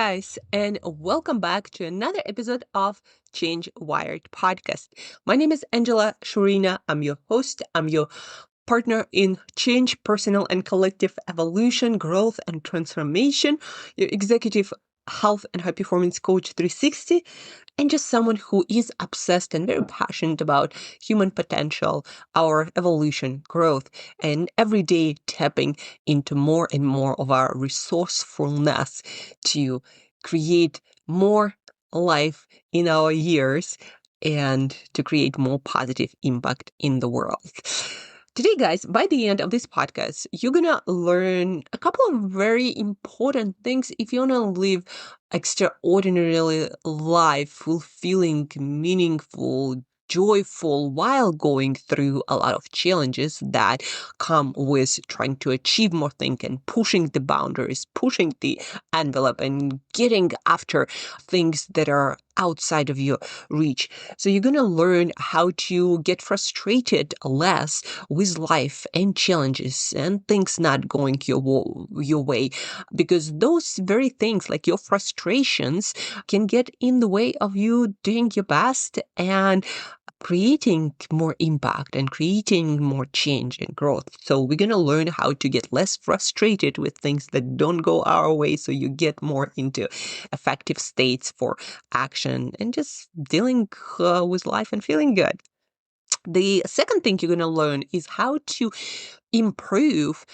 guys, and welcome back to another episode of Change Wired podcast. My name is Angela Shurina. I'm your host. I'm your partner in change, personal and collective evolution, growth and transformation, your executive health and high performance coach 360, and just someone who is obsessed and very passionate about human potential, our evolution, growth, and every day tapping into more and more of our resourcefulness to create more life in our years and to create more positive impact in the world. Today, guys, by the end of this podcast, you're gonna learn a couple of very important things if you wanna live extraordinarily life, fulfilling, meaningful, joyful while going through a lot of challenges that come with trying to achieve more things and pushing the boundaries, pushing the envelope and getting after things that are outside of your reach. So you're going to learn how to get frustrated less with life and challenges and things not going your way, because those very things like your frustrations can get in the way of you doing your best and creating more impact and creating more change and growth. So we're going to learn how to get less frustrated with things that don't go our way, so you get more into effective states for action and just dealing with life and feeling good. The second thing you're going to learn is how to improve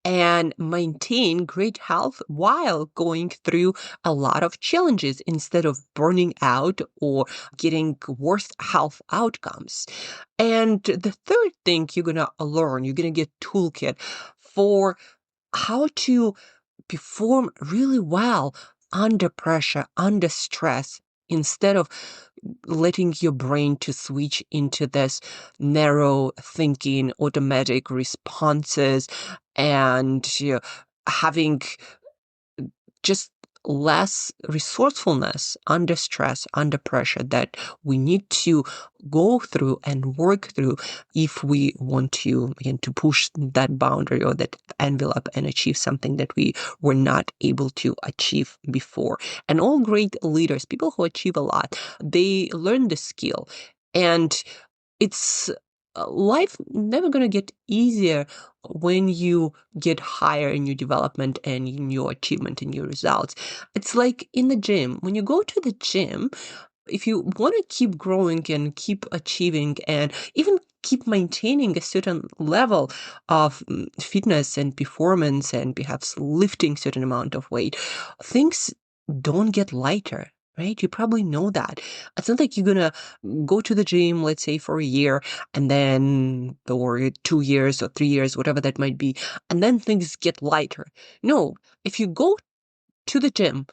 and maintain great health while going through a lot of challenges instead of burning out or getting worse health outcomes. And the third thing you're going to learn, you're going to get toolkit for how to perform really well under pressure, under stress, instead of letting your brain to switch into this narrow thinking, automatic responses, and having just less resourcefulness under stress, under pressure that we need to go through and work through if we want to, again, to push that boundary or that envelope and achieve something that we were not able to achieve before. And all great leaders, people who achieve a lot, they learn the skill. And it's life never going to get easier when you get higher in your development and in your achievement and your results. It's like in the gym. When you go to the gym, if you want to keep growing and keep achieving and even keep maintaining a certain level of fitness and performance and perhaps lifting certain amount of weight, things don't get lighter. Right? You probably know that. It's not like you're going to go to the gym, let's say for a year, and then, or 2 years or 3 years, whatever that might be, and then things get lighter. No, if you go to the gym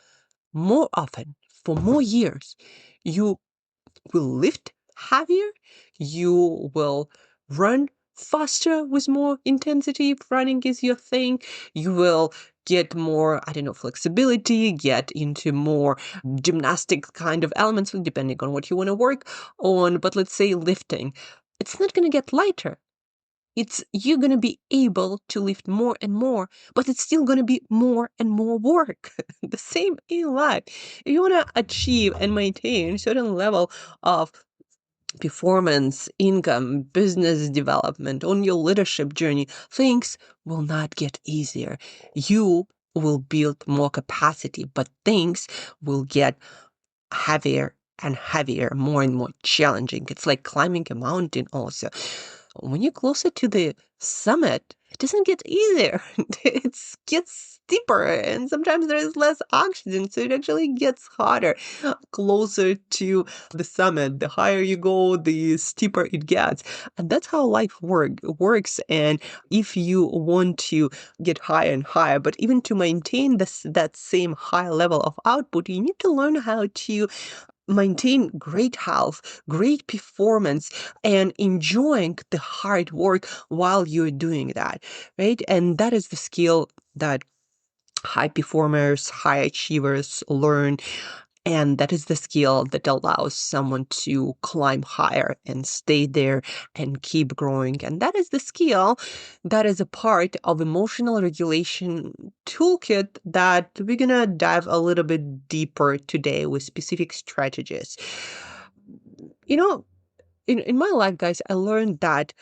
more often for more years, you will lift heavier, you will run faster with more intensity if running is your thing, you will get more, flexibility, get into more gymnastic kind of elements, depending on what you want to work on. But let's say lifting, it's not going to get lighter. You're going to be able to lift more and more, but it's still going to be more and more work. The same in life. If you want to achieve and maintain a certain level of performance, income, business development on your leadership journey, things will not get easier. You will build more capacity, but things will get heavier and heavier, more and more challenging. It's like climbing a mountain also. When you're closer to the summit, it doesn't get easier. It gets steeper, and sometimes there is less oxygen, so it actually gets harder. Closer to the summit, the higher you go, the steeper it gets. And that's how life works. And if you want to get higher and higher, but even to maintain that same high level of output, you need to learn how to maintain great health, great performance, and enjoying the hard work while you're doing that, right? And that is the skill that high performers, high achievers learn. And that is the skill that allows someone to climb higher and stay there and keep growing. And that is the skill that is a part of emotional regulation toolkit that we're going to dive a little bit deeper today with specific strategies. You know, in my life, guys, I learned that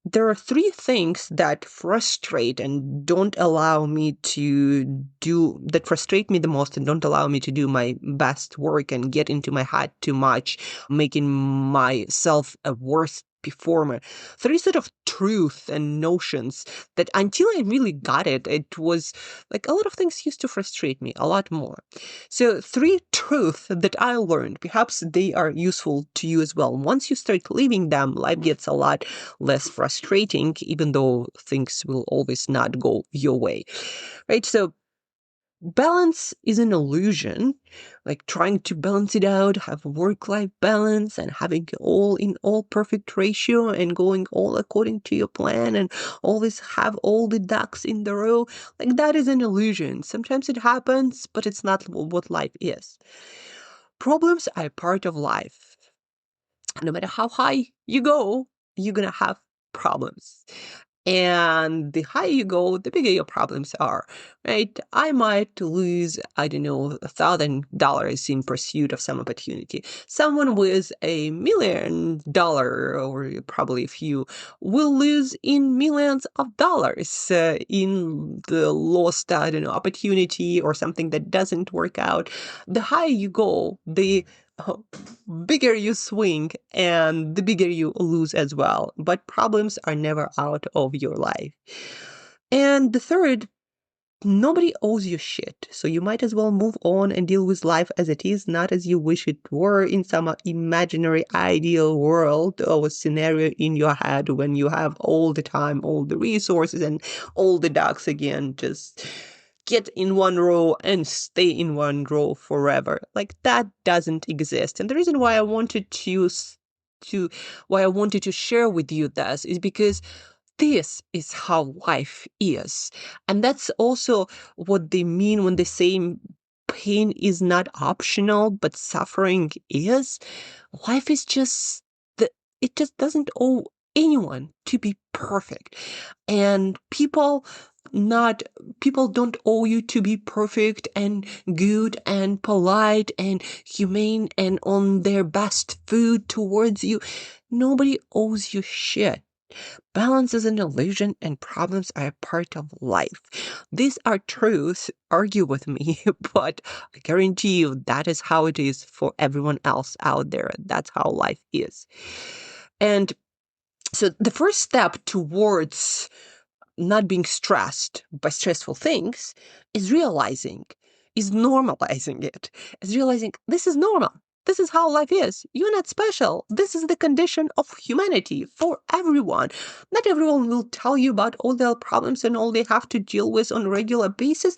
there are three things that frustrate and don't allow me to that frustrate me the most and don't allow me to do my best work and get into my head too much, making myself a worse performer. Three sort of truth and notions that until I really got it, it was like a lot of things used to frustrate me a lot more. So three truths that I learned, perhaps they are useful to you as well. Once you start living them, life gets a lot less frustrating, even though things will always not go your way, right? So balance is an illusion, like trying to balance it out, have work-life balance and having all in all perfect ratio and going all according to your plan and always have all the ducks in the row. Like that is an illusion. Sometimes it happens, but it's not what life is. Problems are part of life. No matter how high you go, you're going to have problems. And the higher you go, the bigger your problems are, right? I might lose, I don't know, $1,000 in pursuit of some opportunity. Someone with $1,000,000, or probably a few, will lose in millions of dollars in the lost, I don't know, opportunity or something that doesn't work out. The higher you go, the bigger you swing and the bigger you lose as well. But problems are never out of your life. And the third, nobody owes you shit. So you might as well move on and deal with life as it is, not as you wish it were in some imaginary ideal world or a scenario in your head when you have all the time, all the resources and all the ducks again. Just get in one row and stay in one row forever. Like that doesn't exist. And the reason why I wanted to share with you this is because this is how life is. And that's also what they mean when they say pain is not optional, but suffering is. Life is just it just doesn't owe anyone to be perfect. And people don't owe you to be perfect and good and polite and humane and on their best food towards you. Nobody owes you shit. Balance is an illusion and problems are a part of life. These are truths. Argue with me, but I guarantee you that is how it is for everyone else out there. That's how life is. And so the first step towards not being stressed by stressful things is normalizing it, is realizing this is normal. This is how life is. You're not special. This is the condition of humanity for everyone. Not everyone will tell you about all their problems and all they have to deal with on a regular basis.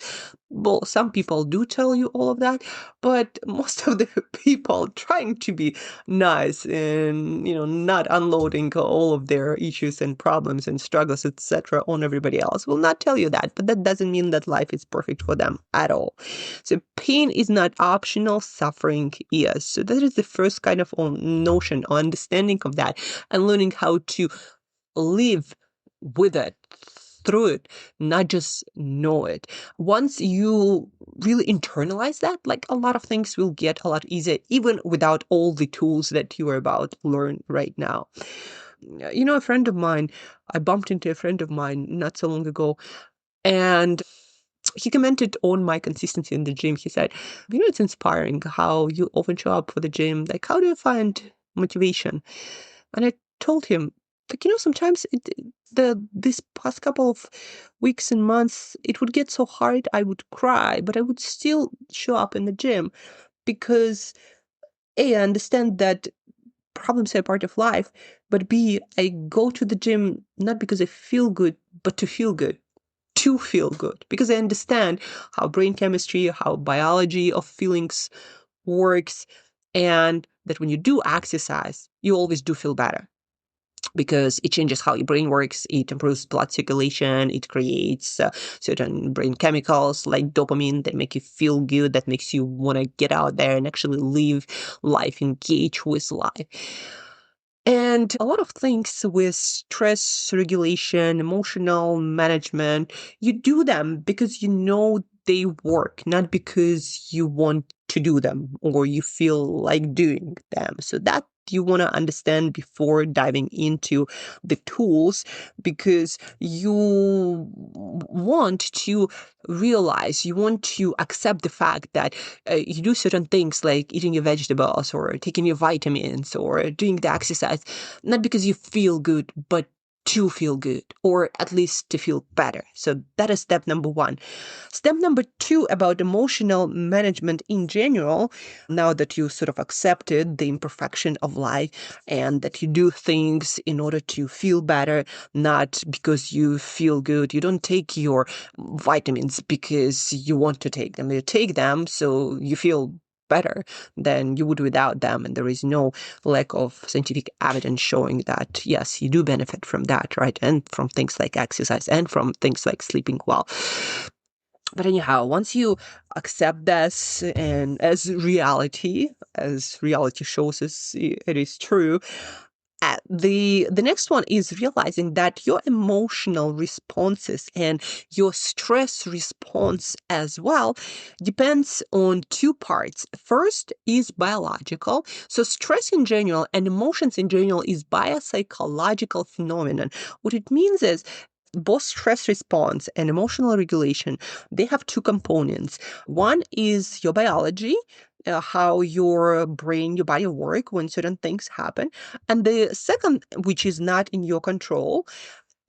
Well, some people do tell you all of that, but most of the people trying to be nice and, not unloading all of their issues and problems and struggles, etc., on everybody else will not tell you that. But that doesn't mean that life is perfect for them at all. So pain is not optional, suffering is. So that is the first kind of notion or understanding of that and learning how to live with it, through it, not just know it. Once you really internalize that, like a lot of things will get a lot easier, even without all the tools that you are about to learn right now. A friend of mine, I bumped into a friend of mine not so long ago, and he commented on my consistency in the gym. He said, it's inspiring how you often show up for the gym. Like, how do you find motivation? And I told him, like, sometimes this past couple of weeks and months, it would get so hard, I would cry, but I would still show up in the gym because A, I understand that problems are part of life, but B, I go to the gym not because I feel good, but to feel good. To feel good, because I understand how brain chemistry, how biology of feelings works, and that when you do exercise, you always do feel better. because it changes how your brain works. It improves blood circulation. It creates certain brain chemicals like dopamine that make you feel good, that makes you want to get out there and actually live life, engage with life. And a lot of things with stress regulation, emotional management, you do them because you know they work, not because you want to do them or you feel like doing them. So that you want to understand before diving into the tools, because you want to realize, you want to accept the fact that you do certain things like eating your vegetables or taking your vitamins or doing the exercise, not because you feel good, but to feel good, or at least to feel better. So that is step number one. Step number two about emotional management in general, now that you sort of accepted the imperfection of life and that you do things in order to feel better, not because you feel good. You don't take your vitamins because you want to take them. You take them so you feel better than you would without them. And there is no lack of scientific evidence showing that, yes, you do benefit from that, right? And from things like exercise and from things like sleeping well. But anyhow, once you accept this and as reality shows us it is true, the next one is realizing that your emotional responses and your stress response as well depends on two parts. First is biological. So stress in general and emotions in general is biopsychological phenomenon. What it means is both stress response and emotional regulation, they have two components. One is your biology, how your brain, your body work when certain things happen. And the second, which is not in your control,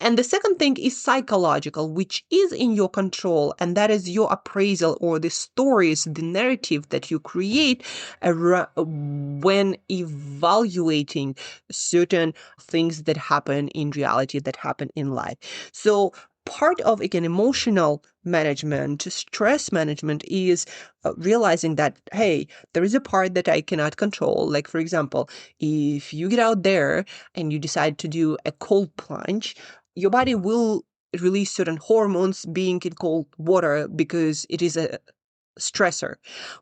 and the second thing is psychological, which is in your control, and that is your appraisal or the stories, the narrative that you create when evaluating certain things that happen in reality, that happen in life. So part of, again, emotional management, stress management is realizing that, hey, there is a part that I cannot control. Like, for example, if you get out there and you decide to do a cold plunge, your body will release certain hormones being in cold water because it is a stressor.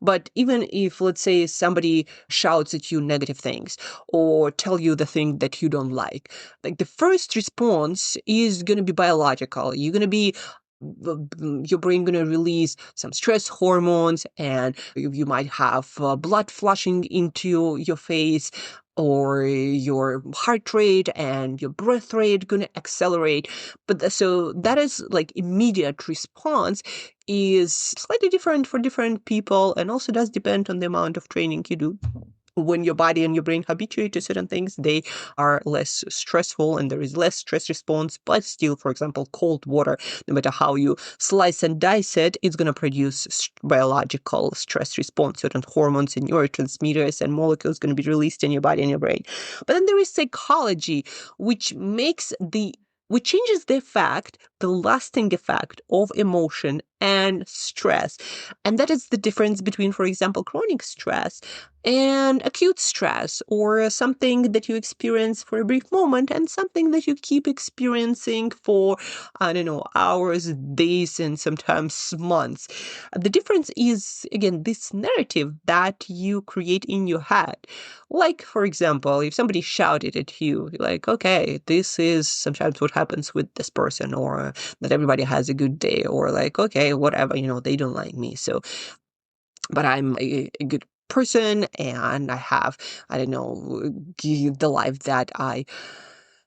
But even if, let's say, somebody shouts at you negative things or tell you the thing that you don't like the first response is going to be biological. You're going to be your brain going to release some stress hormones, and you might have blood flushing into your face, or your heart rate and your breath rate going to accelerate. But so that is like immediate response is slightly different for different people, and also does depend on the amount of training you do. When your body and your brain habituate to certain things, they are less stressful and there is less stress response. But still, for example, cold water, no matter how you slice and dice it, it's going to produce biological stress response. Certain hormones and neurotransmitters and molecules going to be released in your body and your brain. But then there is psychology, which changes the effect, the lasting effect of emotion and stress. And that is the difference between, for example, chronic stress and acute stress, or something that you experience for a brief moment and something that you keep experiencing for, I don't know, hours, days, and sometimes months. The difference is, again, this narrative that you create in your head. Like, for example, if somebody shouted at you, like, okay, this is sometimes what happens with this person, or that everybody has a good day, or like, okay, whatever, they don't like me. So, but I'm a good person and I have, I don't know, the life that I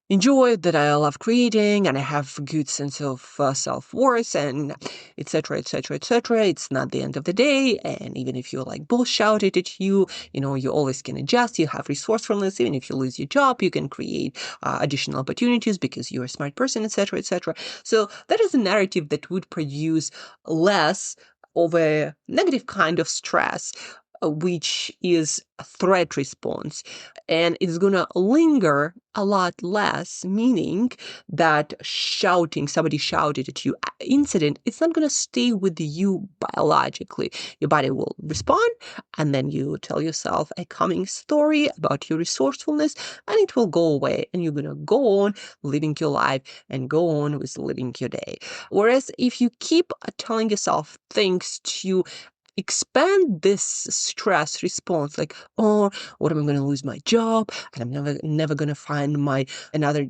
enjoy, that I love creating, and I have a good sense of self-worth, and etc., etc., etc. It's not the end of the day, and even if you like bull shouted at you, you always can adjust. You have resourcefulness. Even if you lose your job, you can create additional opportunities because you're a smart person, etc., etc. So that is a narrative that would produce less of a negative kind of stress. which is a threat response. And it's going to linger a lot less, meaning that somebody shouted at you, incident, it's not going to stay with you biologically. Your body will respond, and then you tell yourself a calming story about your resourcefulness, and it will go away, and you're going to go on living your life and go on with living your day. Whereas if you keep telling yourself things to expand this stress response, like, oh, what am I going to lose my job, and I'm never going to find another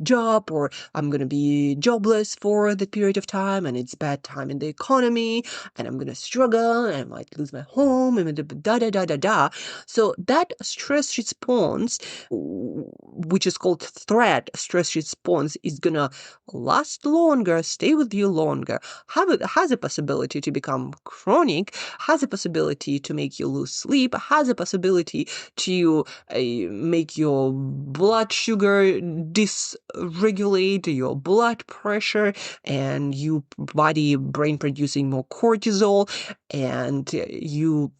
job, or I'm going to be jobless for the period of time, and it's bad time in the economy, and I'm going to struggle, and I might lose my home, and da da da da da. So that stress response, which is called threat stress response, is going to last longer, stay with you longer, has a possibility to become chronic, has a possibility to make you lose sleep, has a possibility to make your blood sugar dysregulate, your blood pressure, and you brain producing more cortisol, and you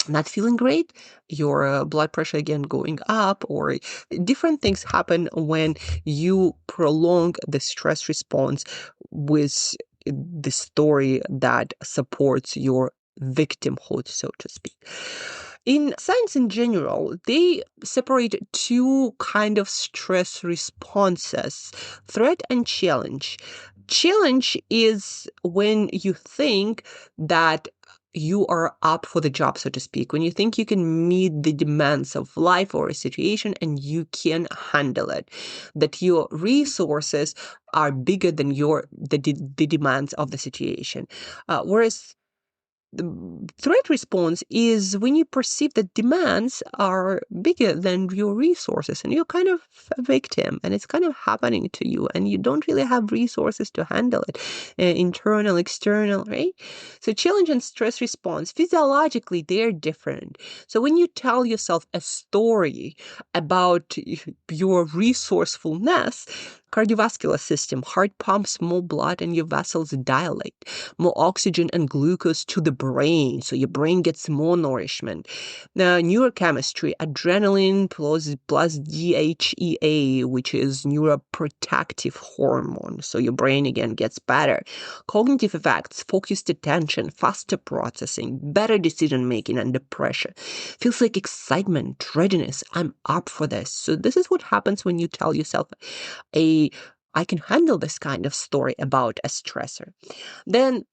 not feeling great, your blood pressure again going up, or different things happen when you prolong the stress response with the story that supports your victimhood, so to speak. In science in general, they separate two kind of stress responses: threat and challenge. Challenge is when you think that you are up for the job, so to speak, when you think you can meet the demands of life or a situation and you can handle it, that your resources are bigger than the demands of the situation. Whereas the threat response is when you perceive that demands are bigger than your resources, and you're kind of a victim, and it's kind of happening to you, and you don't really have resources to handle it, internal, external, right? So challenge and stress response, physiologically, they're different. So when you tell yourself a story about your resourcefulness, cardiovascular system, heart pumps more blood and your vessels dilate, more oxygen and glucose to the brain, so your brain gets more nourishment. Now, neurochemistry, adrenaline plus DHEA, which is neuroprotective hormone, so your brain again gets better. Cognitive effects, focused attention, faster processing, better decision making under pressure. Feels like excitement, readiness, I'm up for this. So this is what happens when you tell yourself I can handle this kind of story about a stressor. Then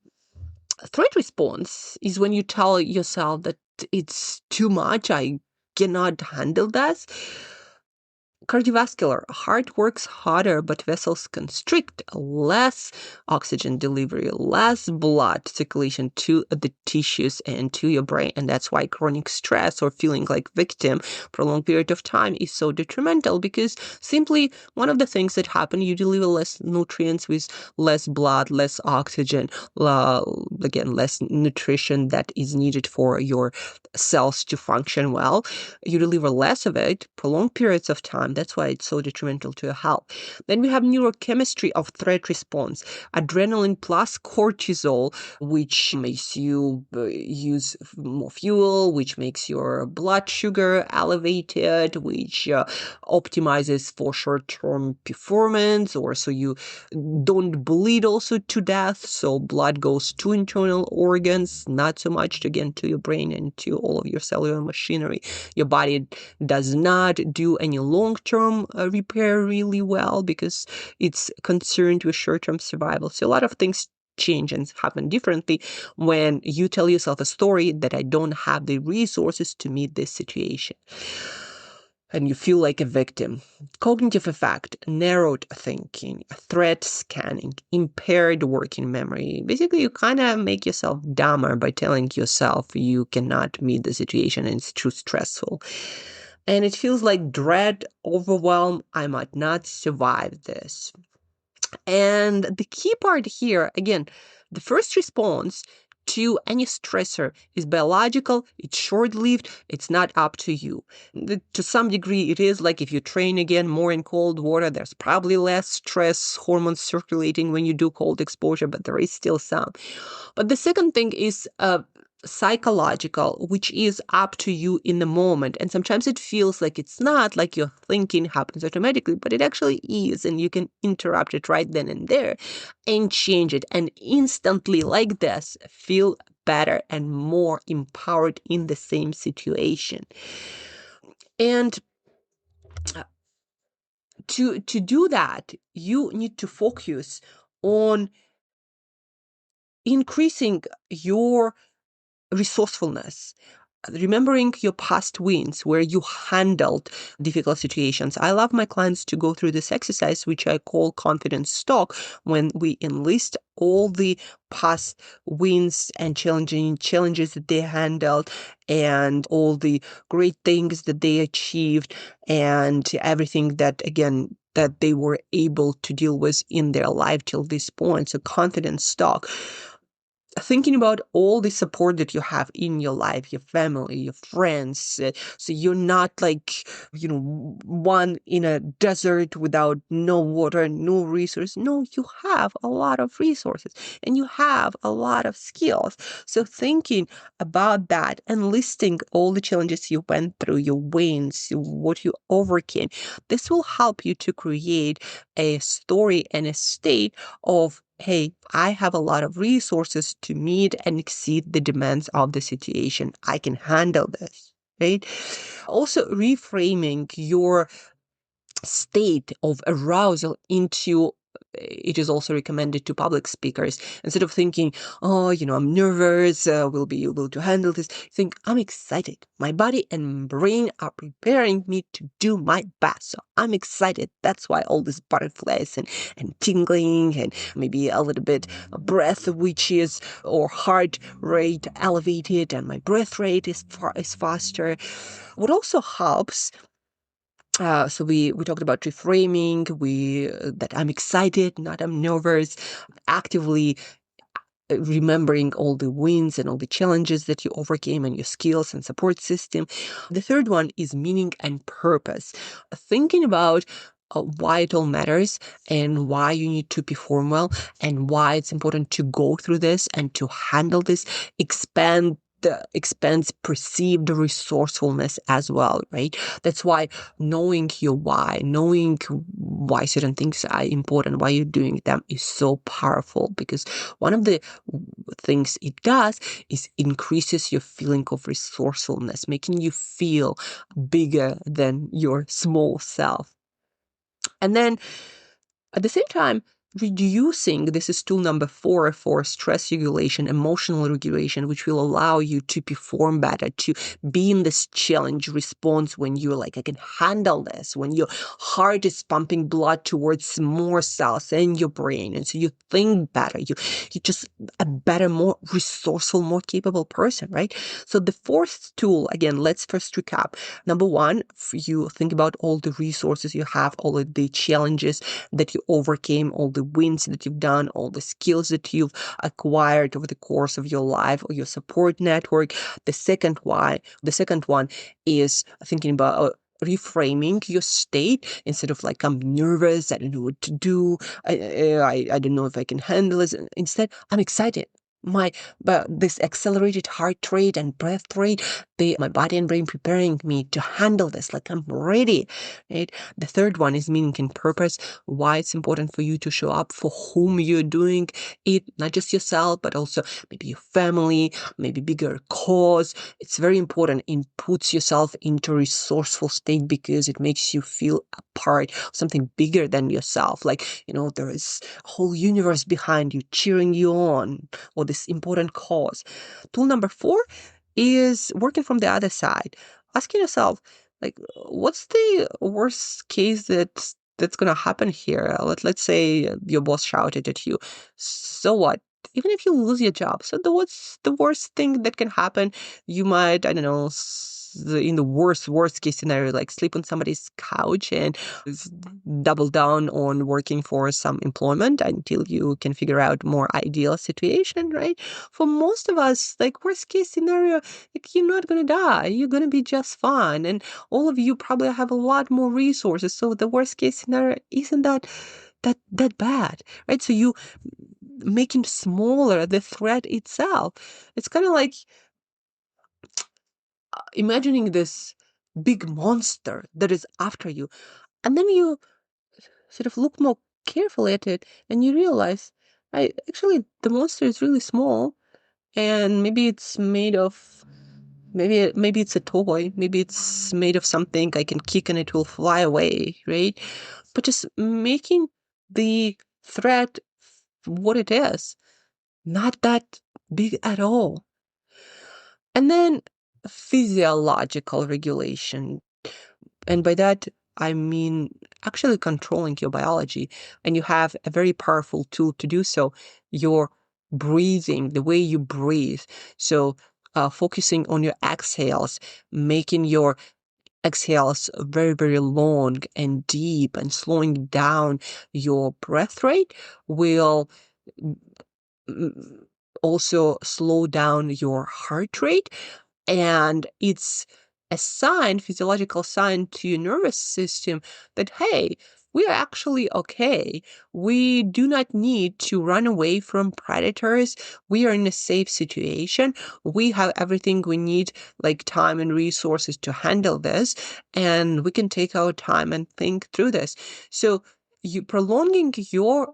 threat response is when you tell yourself that it's too much, I cannot handle this. Cardiovascular, heart works harder, but vessels constrict, less oxygen delivery, less blood circulation to the tissues and to your brain. And that's why chronic stress or feeling like victim for a long period of time is so detrimental, because simply one of the things that happen, you deliver less nutrients with less blood, less oxygen, again, less nutrition that is needed for your cells to function well. You deliver less of it, prolonged periods of time. That's why it's so detrimental to your health. Then we have neurochemistry of threat response, adrenaline plus cortisol, which makes you use more fuel, which makes your blood sugar elevated, which optimizes for short-term performance, or so you don't bleed also to death. So blood goes to internal organs, not so much again to your brain and to all of your cellular machinery. Your body does not do any long-term repair really well because it's concerned with short-term survival. So a lot of things change and happen differently when you tell yourself a story that I don't have the resources to meet this situation, and you feel like a victim. Cognitive effect, narrowed thinking, threat scanning, impaired working memory. Basically, you kind of make yourself dumber by telling yourself you cannot meet the situation and it's too stressful. And it feels like dread, overwhelm, I might not survive this. And the key part here, again, the first response to any stressor is biological, it's short-lived, it's not up to you. To some degree, it is like if you train again more in cold water, there's probably less stress hormones circulating when you do cold exposure, but there is still some. But the second thing is psychological, which is up to you in the moment. And sometimes it feels like it's not, like your thinking happens automatically, but it actually is. And you can interrupt it right then and there and change it. And instantly, like this, feel better and more empowered in the same situation. And to do that, you need to focus on increasing your resourcefulness, remembering your past wins where you handled difficult situations. I love my clients to go through this exercise, which I call confidence stock, when we enlist all the past wins and challenges that they handled and all the great things that they achieved and everything that, again, that they were able to deal with in their life till this point. So confidence stock, thinking about all the support that you have in your life, your family, your friends. So you're not like, one in a desert without no water, no resource. No, you have a lot of resources and you have a lot of skills. So thinking about that and listing all the challenges you went through, your wins, what you overcame, this will help you to create a story and a state of, hey, I have a lot of resources to meet and exceed the demands of the situation. I can handle this, right? Also, reframing your state of arousal into, it is also recommended to public speakers. Instead of thinking, oh, I'm nervous, will be able to handle this, think, I'm excited. My body and brain are preparing me to do my best. So I'm excited. That's why all these butterflies and tingling and maybe a little bit of breath, which is, or heart rate elevated, and my breath rate is faster. What also helps, so we talked about reframing, that I'm excited, not I'm nervous, actively remembering all the wins and all the challenges that you overcame and your skills and support system. The third one is meaning and purpose. Thinking about why it all matters and why you need to perform well and why it's important to go through this and to handle this, expands perceived resourcefulness as well, right? That's why knowing your why, knowing why certain things are important, why you're doing them, is so powerful, because one of the things it does is increases your feeling of resourcefulness, making you feel bigger than your small self. And then at the same time, reducing, this is tool number 4 for stress regulation, emotional regulation, which will allow you to perform better, to be in this challenge response when you're like, I can handle this, when your heart is pumping blood towards more cells in your brain. And so you think better, you're just a better, more resourceful, more capable person, right? So the fourth tool, again, let's first recap. Number 1, you think about all the resources you have, all of the challenges that you overcame, all the wins that you've done, all the skills that you've acquired over the course of your life or your support network. The second one is thinking about reframing your state. Instead of like, I'm nervous, I don't know what to do, I don't know if I can handle this. Instead, I'm excited. But this accelerated heart rate and breath rate, my body and brain preparing me to handle this, like I'm ready, right? The third one is meaning and purpose, why it's important for you to show up for whom you're doing it, not just yourself, but also maybe your family, maybe bigger cause. It's very important. It puts yourself into a resourceful state because it makes you feel a part of something bigger than yourself. Like, there is a whole universe behind you cheering you on, or this important cause. Tool number 4 is working from the other side, asking yourself, like, what's the worst case that's going to happen here? Let's say your boss shouted at you. So what? Even if you lose your job, so what's the worst thing that can happen? You might, I don't know, in the worst case scenario, like sleep on somebody's couch and double down on working for some employment until you can figure out more ideal situation, right? For most of us, like worst case scenario, like you're not going to die. You're going to be just fine. And all of you probably have a lot more resources. So the worst case scenario isn't that bad, right? So you making smaller the threat itself. It's kind of like imagining this big monster that is after you. And then you sort of look more carefully at it and you realize, actually, the monster is really small, and maybe it's made of, maybe it's a toy, maybe it's made of something I can kick and it will fly away, right? But just making the threat what it is, not that big at all. And then physiological regulation. And by that, I mean actually controlling your biology. And you have a very powerful tool to do so, your breathing, the way you breathe. So focusing on your exhales, making your exhales very, very long and deep, and slowing down your breath rate will also slow down your heart rate. And it's a sign, physiological sign to your nervous system that, hey, we are actually okay. We do not need to run away from predators. We are in a safe situation. We have everything we need, like time and resources, to handle this. And we can take our time and think through this. So you prolonging your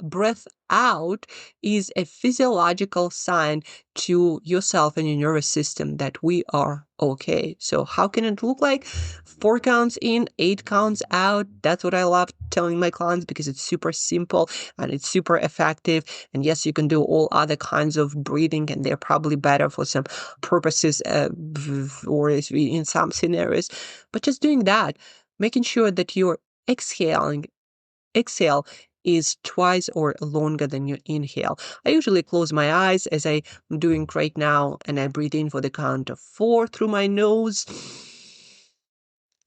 breath out is a physiological sign to yourself and your nervous system that we are okay. So how can it look like? 4 counts in, 8 counts out. That's what I love telling my clients, because it's super simple and it's super effective. And yes, you can do all other kinds of breathing, and they're probably better for some purposes or in some scenarios. But just doing that, making sure that you're exhale is twice or longer than your inhale. I usually close my eyes, as I'm doing right now, and I breathe in for the count of 4 through my nose,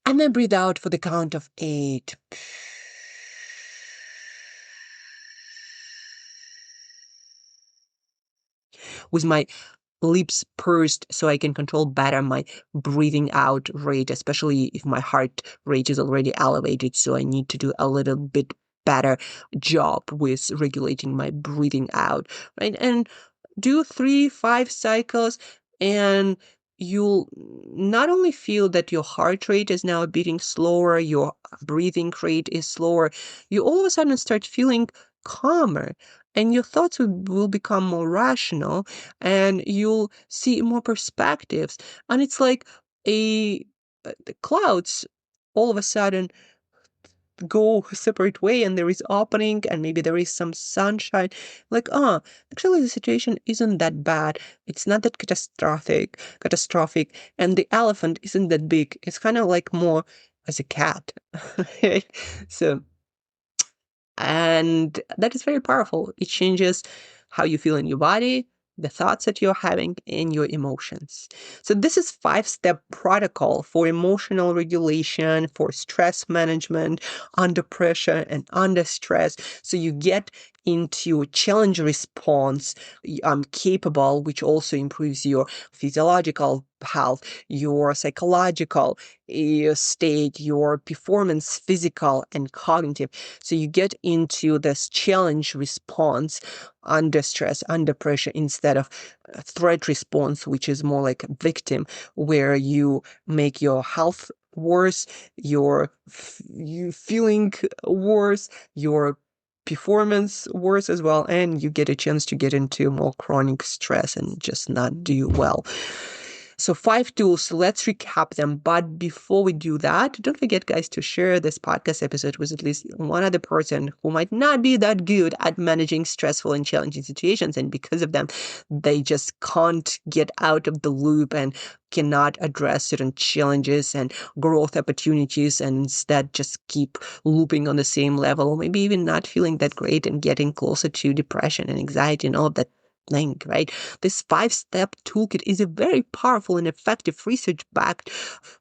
and then breathe out for the count of 8. With my lips pursed, so I can control better my breathing out rate, especially if my heart rate is already elevated. So I need to do a little bit better job with regulating my breathing out, right? And do 3-5 cycles, and you'll not only feel that your heart rate is now beating slower, your breathing rate is slower, you all of a sudden start feeling calmer, and your thoughts will become more rational, and you'll see more perspectives. And it's like the clouds all of a sudden go a separate way, and there is opening, and maybe there is some sunshine. Like, actually the situation isn't that bad. It's not that catastrophic, and the elephant isn't that big. It's kind of like more as a cat. So, and that is very powerful. It changes how you feel in your body, the thoughts that you're having, and your emotions. So this is 5-step protocol for emotional regulation, for stress management, under pressure and under stress. So you get into challenge response capable, which also improves your physiological health, your psychological state, your performance, physical and cognitive. So you get into this challenge response under stress, under pressure, instead of threat response, which is more like a victim, where you make your health worse, you feeling worse, your performance worse as well, and you get a chance to get into more chronic stress and just not do well. So 5 tools, let's recap them. But before we do that, don't forget, guys, to share this podcast episode with at least one other person who might not be that good at managing stressful and challenging situations. And because of them, they just can't get out of the loop and cannot address certain challenges and growth opportunities, and instead just keep looping on the same level, or maybe even not feeling that great and getting closer to depression and anxiety and all of that thing, right? This 5-step toolkit is a very powerful and effective research-backed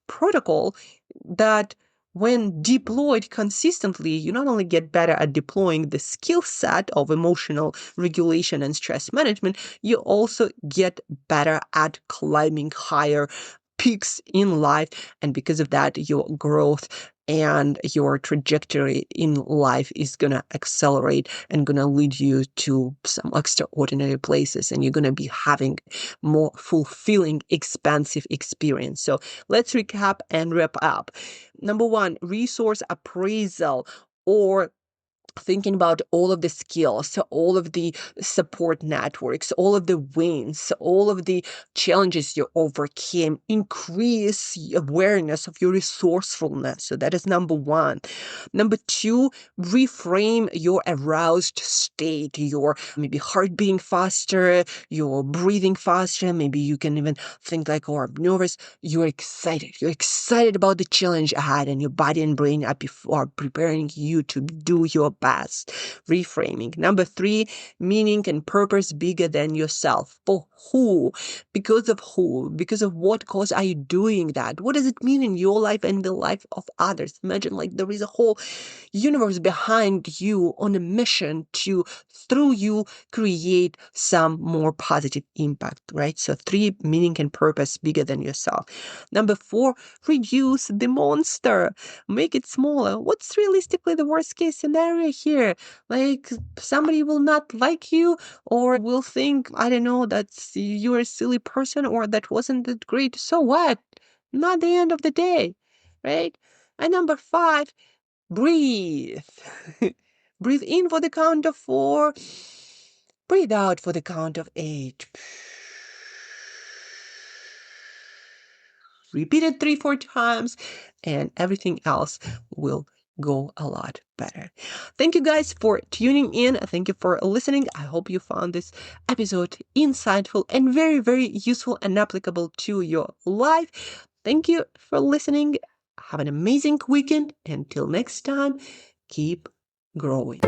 protocol that, when deployed consistently, you not only get better at deploying the skill set of emotional regulation and stress management, you also get better at climbing higher peaks in life. And because of that, your growth and your trajectory in life is going to accelerate and going to lead you to some extraordinary places, and you're going to be having more fulfilling, expansive experience. So let's recap and wrap up. Number one, resource appraisal, or thinking about all of the skills, all of the support networks, all of the wins, all of the challenges you overcame, increase awareness of your resourcefulness. So that is number one. Number two, reframe your aroused state, your maybe heart beating faster, your breathing faster. Maybe you can even think like, oh, I'm nervous. You're excited. You're excited about the challenge ahead, and your body and brain are preparing you to do your best. Reframing. Number three, meaning and purpose bigger than yourself. For who? Because of who? Because of what cause are you doing that? What does it mean in your life and the life of others? Imagine like there is a whole universe behind you on a mission to, through you, create some more positive impact, right? So three, meaning and purpose bigger than yourself. Number four, reduce the monster. Make it smaller. What's realistically the worst case scenario here? Like somebody will not like you, or will think, I don't know, that you're a silly person, or that wasn't that great. So what? Not the end of the day, right? And number five, breathe. Breathe in for the count of 4. Breathe out for the count of 8. Repeat it 3-4 times, and everything else will go a lot better. Thank you guys for tuning in. Thank you for listening. I hope you found this episode insightful and very, very useful and applicable to your life. Thank you for listening. Have an amazing weekend. Until next time, keep growing.